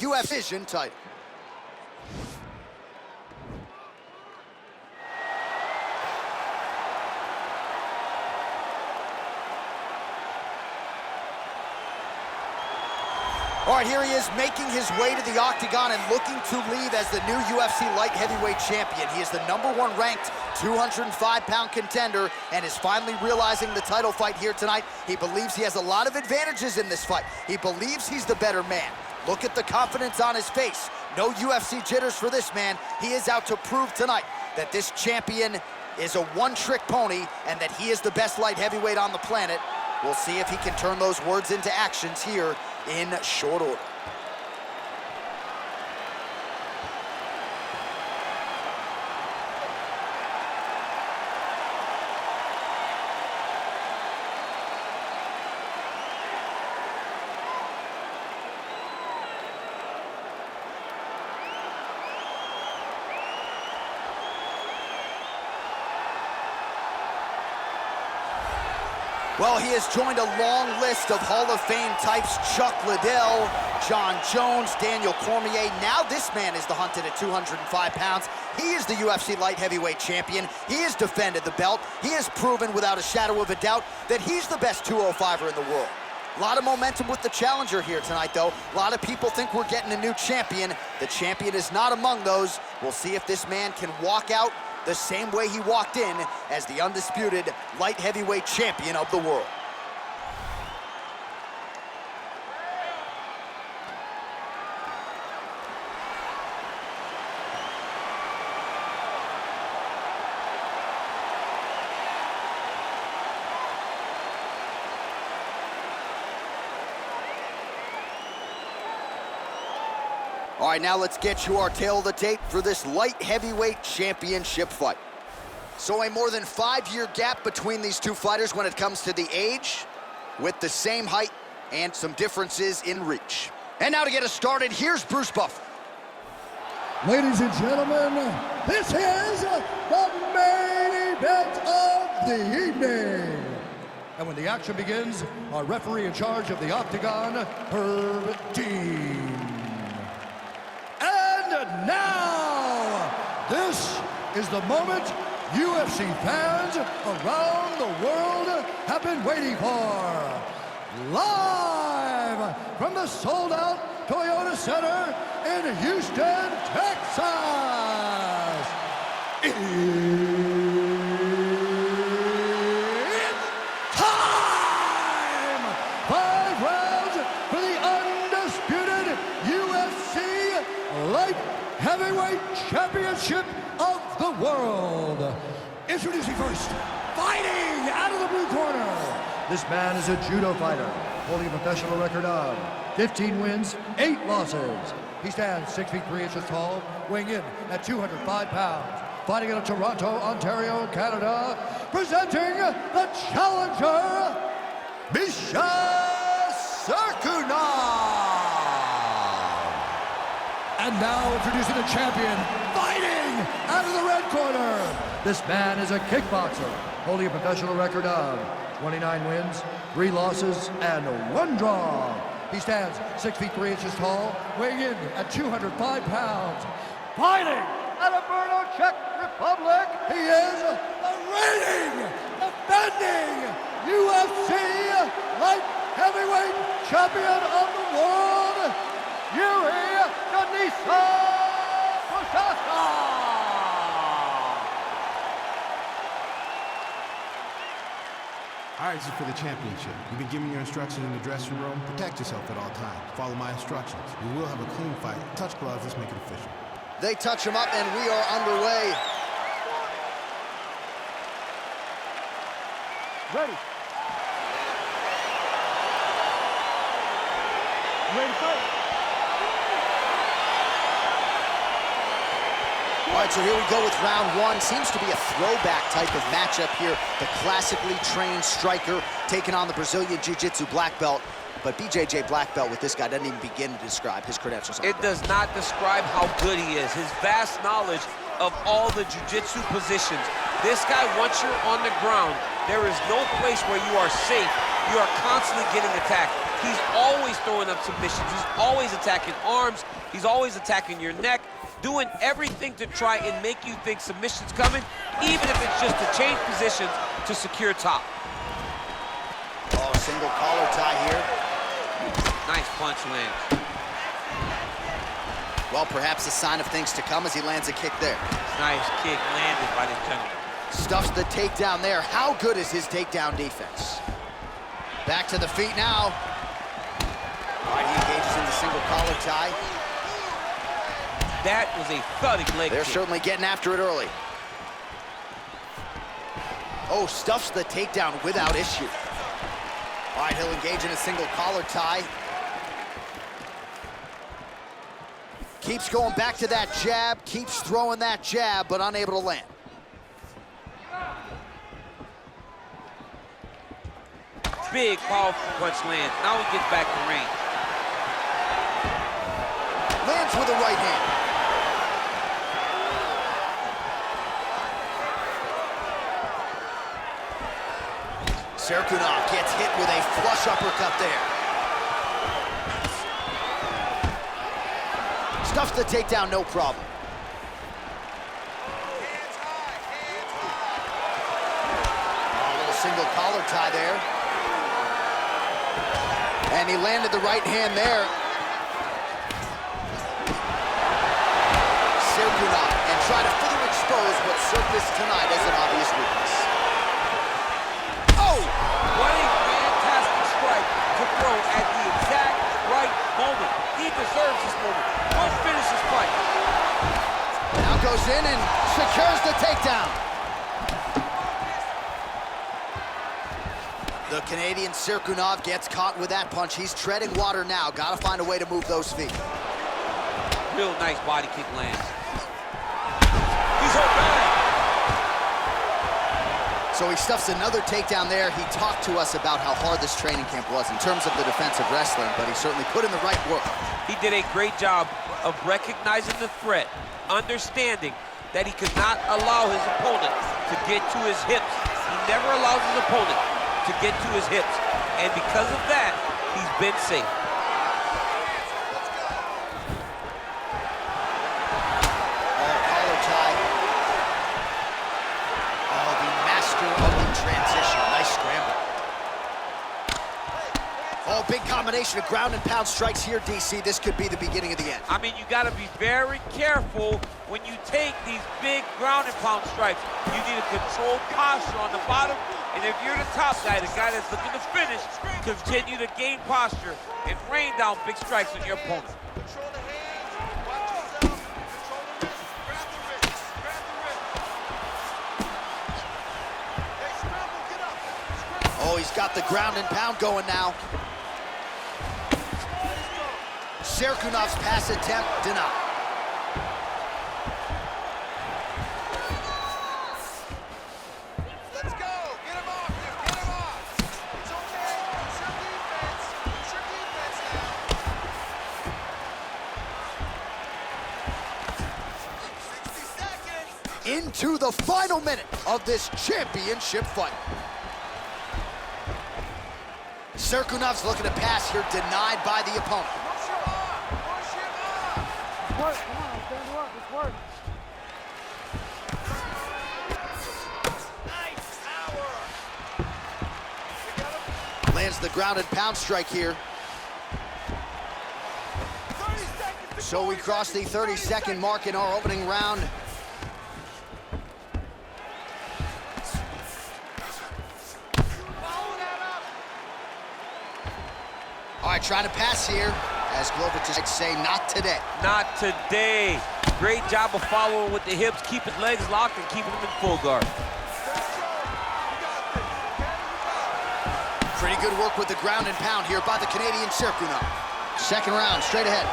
UFC title. All right, here he is making his way to the octagon and looking to leave as the new UFC light heavyweight champion. He is the #1 ranked 205-pound contender and is finally realizing the title fight here tonight. He believes he has a lot of advantages in this fight. He believes he's the better man. Look at the confidence on his face. No UFC jitters for this man. He is out to prove tonight that this champion is a one-trick pony and that he is the best light heavyweight on the planet. We'll see if he can turn those words into actions here in short order. Well, he has joined a long list of Hall of Fame types: Chuck Liddell, John Jones, Daniel Cormier. Now this man is the hunted at 205 pounds. He is the UFC light heavyweight champion. He has defended the belt. He has proven without a shadow of a doubt that he's the best 205er in the world. A lot of momentum with the challenger here tonight, though. A lot of people think we're getting a new champion. The champion is not among those. We'll see if this man can walk out the same way he walked in as the undisputed light heavyweight champion of the world. All right, now let's get you our tail of the tape for this light heavyweight championship fight. So a more than 5-year gap between these two fighters when it comes to the age, with the same height and some differences in reach. And now to get us started, here's Bruce Buffer. Ladies and gentlemen, this is the main event of the evening. And when the action begins, our referee in charge of the octagon, Herb Dean. And now, this is the moment UFC fans around the world have been waiting for. Live from the sold-out Toyota Center in Houston, Texas. It's time! 5 rounds for the undisputed UFC Light Heavyweight Championship of the world. Introducing first, fighting out of the blue corner. This man is a judo fighter, holding a professional record of 15 wins, 8 losses. He stands 6 feet 3 inches tall, weighing in at 205 pounds. Fighting out of Toronto, Ontario, Canada, presenting the challenger, Misha Cirkunov. And now introducing the champion, fighting out of the red corner. This man is a kickboxer, holding a professional record of 29 wins, 3 losses, and 1 draw. He stands 6 feet 3 inches tall, weighing in at 205 pounds. Fighting out of Brno, Czech Republic, he is the reigning, defending UFC light heavyweight champion of the world, Jiri Prochazka. All right, this is for the championship. You've been giving your instructions in the dressing room. Protect yourself at all times. Follow my instructions. We will have a clean fight. Touch gloves, let's make it official. They touch him up and we are underway. Ready. Ready to fight. All right, so here we go with round 1. Seems to be a throwback type of matchup here. The classically trained striker taking on the Brazilian Jiu-Jitsu black belt. But BJJ black belt with this guy doesn't even begin to describe his credentials. It does not describe how good he is. His vast knowledge of all the jiu-jitsu positions. This guy, once you're on the ground, there is no place where you are safe. You are constantly getting attacked. He's always throwing up submissions. He's always attacking arms. He's always attacking your neck, doing everything to try and make you think submission's coming, even if it's just to change positions to secure top. Oh, single collar tie here. Nice punch lands. Well, perhaps a sign of things to come as he lands a kick there. Nice kick landed by this gentleman. Stuffs the takedown there. How good is his takedown defense? Back to the feet now. All right, he engages in the single collar tie. That was a thudding leg They're kick. certainly getting after it early. Oh, stuffs the takedown without issue. All right, he'll engage in a single collar tie. Keeps going back to that jab, keeps throwing that jab, but unable to land. Big, powerful punch lands. Now he gets back to range. Lands with a right hand. Cirkunov gets hit with a flush uppercut there. Stuffs the takedown, no problem. A little single collar tie there. And he landed the right hand there. Cirkunov, and try to further expose what surfaced tonight as an obvious weakness. Oh! What a fantastic strike to throw at the exact right moment. He deserves this moment. Go finish this fight. Now goes in and secures the takedown. The Canadian Cirkunov gets caught with that punch. He's treading water now. Gotta find a way to move those feet. Real nice body kick lands. He's hurt bad. So he stuffs another takedown there. He talked to us about how hard this training camp was in terms of the defensive wrestling, but he certainly put in the right work. He did a great job of recognizing the threat, understanding that he could not allow his opponent to get to his hips. He never allows his opponent to get to his hips, and because of that, he's been safe. Oh, collar tie. Oh, the master of the transition. Nice scramble. Oh, big combination of ground and pound strikes here, DC. This could be the beginning of the end. I mean, you got to be very careful when you take these big ground and pound strikes. You need a controlled posture on the bottom, and if you're the top guy, the guy that's looking to finish, continue to gain posture and rain down big strikes on your opponent. Control the hands, watch yourself, control the wrist, grab the wrist, grab the wrist. Hey, scramble, get up, scramble. Oh, he's got the ground and pound going now. Cirkunov's pass attempt denied. Let's go, get him off here, get him off. It's okay, use your defense now. 60 seconds. Into the final minute of this championship fight. Cirkunov's looking to pass here, denied by the opponent. Push your arm, push your arm. Work, come on, stand up, it's work. Nice power. You got him. Lands the ground and pound strike here. 30 seconds to So go. we cross the 30-second mark in our opening round. Follow that up. All right, trying to pass here. As Glover just say, not today. Not today. Great job of following with the hips, keeping legs locked and keeping them in full guard. Pretty good work with the ground and pound here by the Canadian Cirkunov. Second round, straight ahead.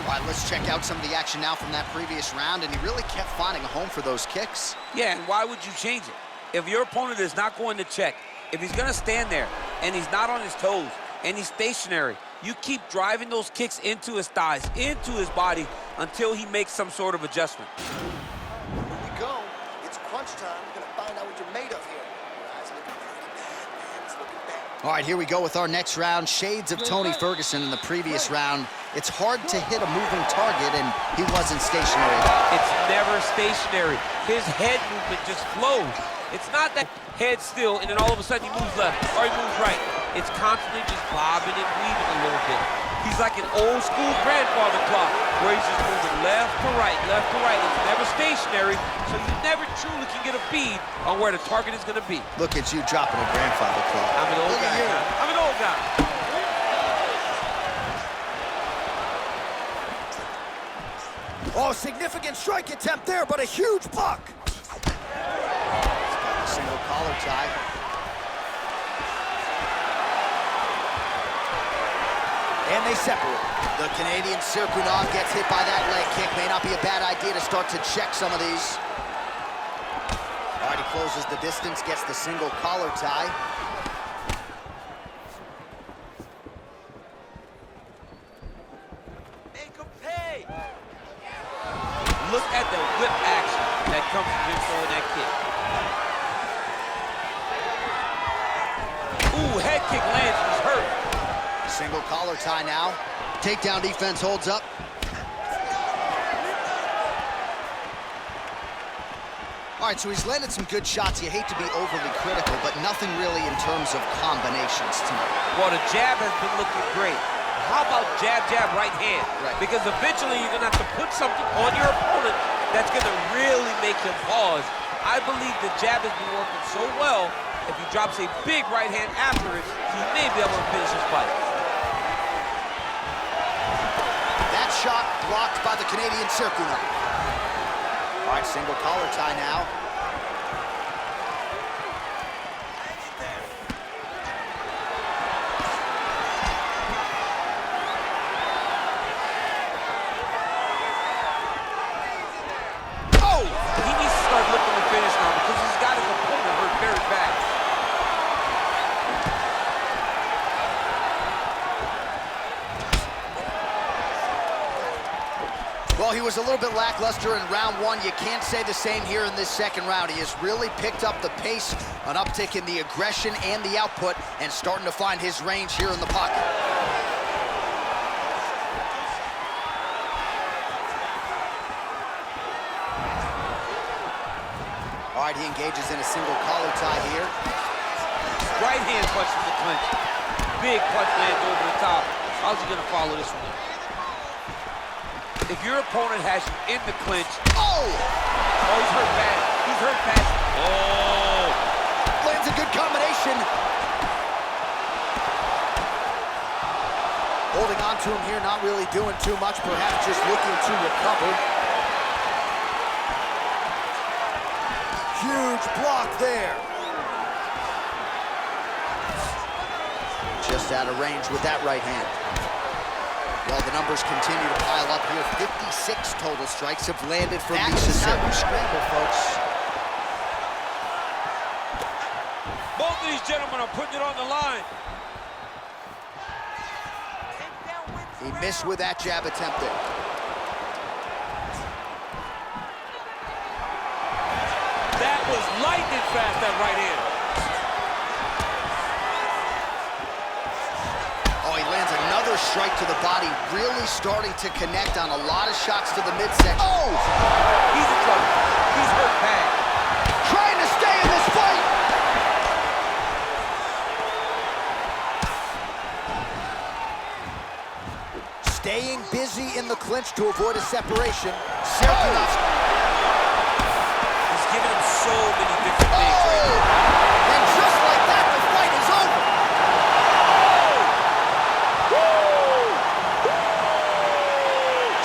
All right, let's check out some of the action now from that previous round, and he really kept finding a home for those kicks. Yeah, and why would you change it? If your opponent is not going to check, if he's gonna stand there and he's not on his toes and he's stationary, you keep driving those kicks into his thighs, into his body until he makes some sort of adjustment. Here we go. It's crunch time. We're gonna find out what you're made of here. Your eyes looking pretty bad, man. All right, here we go with our next round. Shades of Tony Ferguson in the previous round. It's hard to hit a moving target, and he wasn't stationary. It's never stationary. His head movement just flows. It's not that head still, and then all of a sudden he moves left or he moves right. It's constantly just bobbing and weaving a little bit. He's like an old school grandfather clock, where he's just moving left to right, left to right. It's never stationary, so you never truly can get a bead on where the target is gonna be. Look at you dropping a grandfather clock. I'm an old Look guy. at you. I'm an old guy. Oh, significant strike attempt there, but a huge block. Single collar tie. And they separate. The Canadian Cirkunov gets hit by that leg kick. May not be a bad idea to start to check some of these. All right, he closes the distance, gets the single collar tie. Look at the whip action that comes from him throwing that kick. Ooh, head kick lands, he's hurt. Single collar tie now. Takedown defense holds up. All right, so he's landed some good shots. You hate to be overly critical, but nothing really in terms of combinations tonight. Well, the jab has been looking great. How about jab, jab, right hand? Right. Because eventually you're gonna have to put something on your opponent that's gonna really make him pause. I believe the jab has been working so well, if he drops a big right hand after it, he may be able to finish his fight. That shot blocked by the Canadian Cirkunov. All right, single collar tie now. Oh! He needs to start looking to finish now because he's got his opponent hurt very bad. Well, he was a little bit lackluster in round one. You can't say the same here in this second round. He has really picked up the pace, an uptick in the aggression and the output, and starting to find his range here in the pocket. All right, he engages in a single collar tie here. Right hand punch from the clinch. Big punch lands over the top. How's he gonna follow this one? If your opponent has you in the clinch, Oh! oh, he's hurt bad. He's hurt bad. Oh! Lands a good combination. Holding on to him here, not really doing too much, perhaps just looking to recover. Huge block there. Just out of range with that right hand. Well, the numbers continue to pile up here. 56 total strikes have landed for Misha Cirkunov. Scramble, folks. Both of these gentlemen are putting it on the line. He missed with that jab attempt there. That was lightning fast, that right hand. Oh, he lands another strike to the body, really starting to connect on a lot of shots to the midsection. Oh! He's in trouble. He's hurt bad. Trying to stay in this fight! Staying busy in the clinch to avoid a separation. Cirkunov. He's giving him so many different things right now. And just like that, the fight is over.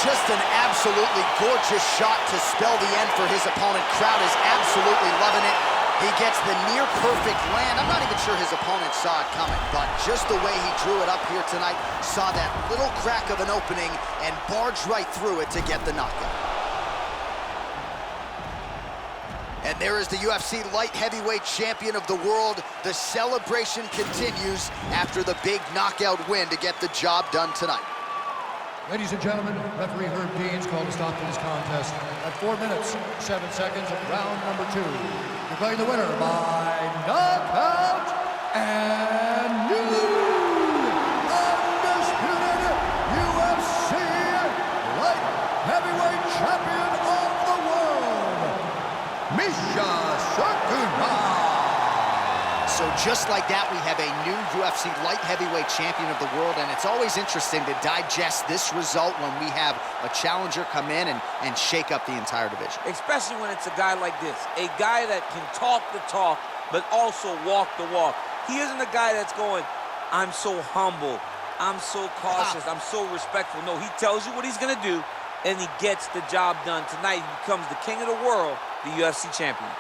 Just an absolutely gorgeous shot to spell the end for his opponent. Crowd is absolutely loving it. He gets the near-perfect land. I'm not even sure his opponent saw it coming, but just the way he drew it up here tonight, saw that little crack of an opening and barged right through it to get the knockout. And there is the UFC light heavyweight champion of the world. The celebration continues after the big knockout win to get the job done tonight. Ladies and gentlemen, referee Herb Dean's called a stop to this contest at 4 minutes, 7 seconds of round number 2. Declaring the winner by knockout and just like that, we have a new UFC light heavyweight champion of the world, and it's always interesting to digest this result when we have a challenger come in and shake up the entire division. Especially when it's a guy like this, a guy that can talk the talk, but also walk the walk. He isn't a guy that's going, I'm so humble, I'm so cautious, I'm so respectful. No, he tells you what he's gonna do, and he gets the job done. Tonight, he becomes the king of the world, the UFC champion.